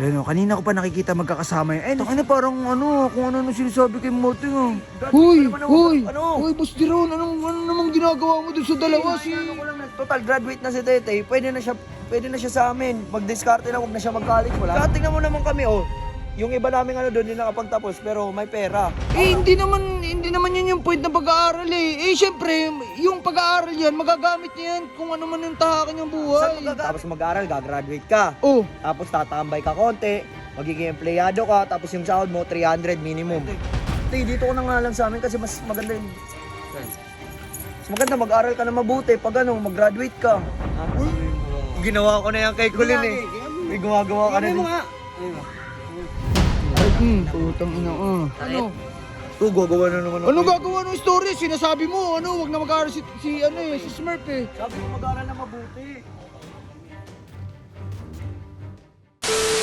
Ayun, kanina ko pa nakikita magkakasama yun. Ano parang kung ano sinasabi kay Moting oh. Hoy, Boss Diron, ano namang ginagawa mo dun sa dalawa Ano ko lang, total graduate na si Tete. Pwede na siya sa amin. Mag-discarte na, huwag na siya mag-college. Wala. Tingnan mo naman kami, oh. Yung iba namin doon, hindi nakapagtapos, pero may pera. Hindi naman yun yung point ng pag-aaral eh. Siyempre, yung pag-aaral yan, magagamit niya yan kung ano man yung tahakin ng buhay. Tapos mag-aaral, gagraduate ka. Oh, Tapos tatambay ka konti, magiging empleyado ka, tapos yung sahod mo, 300 minimum. Dito ko na nga lang sa amin kasi mas maganda yun. Mas maganda mag-aral ka na mabuti pag mag-graduate ka. Ginawa ko na yan kay Kulin eh. May gumagawa ka na din. putang ina Ano? Gagawa na naman Ano gagawa ng story? Sinasabi mo, wag na mag-aaral si Smurf eh. Sabi mo mag-aral na mabuti.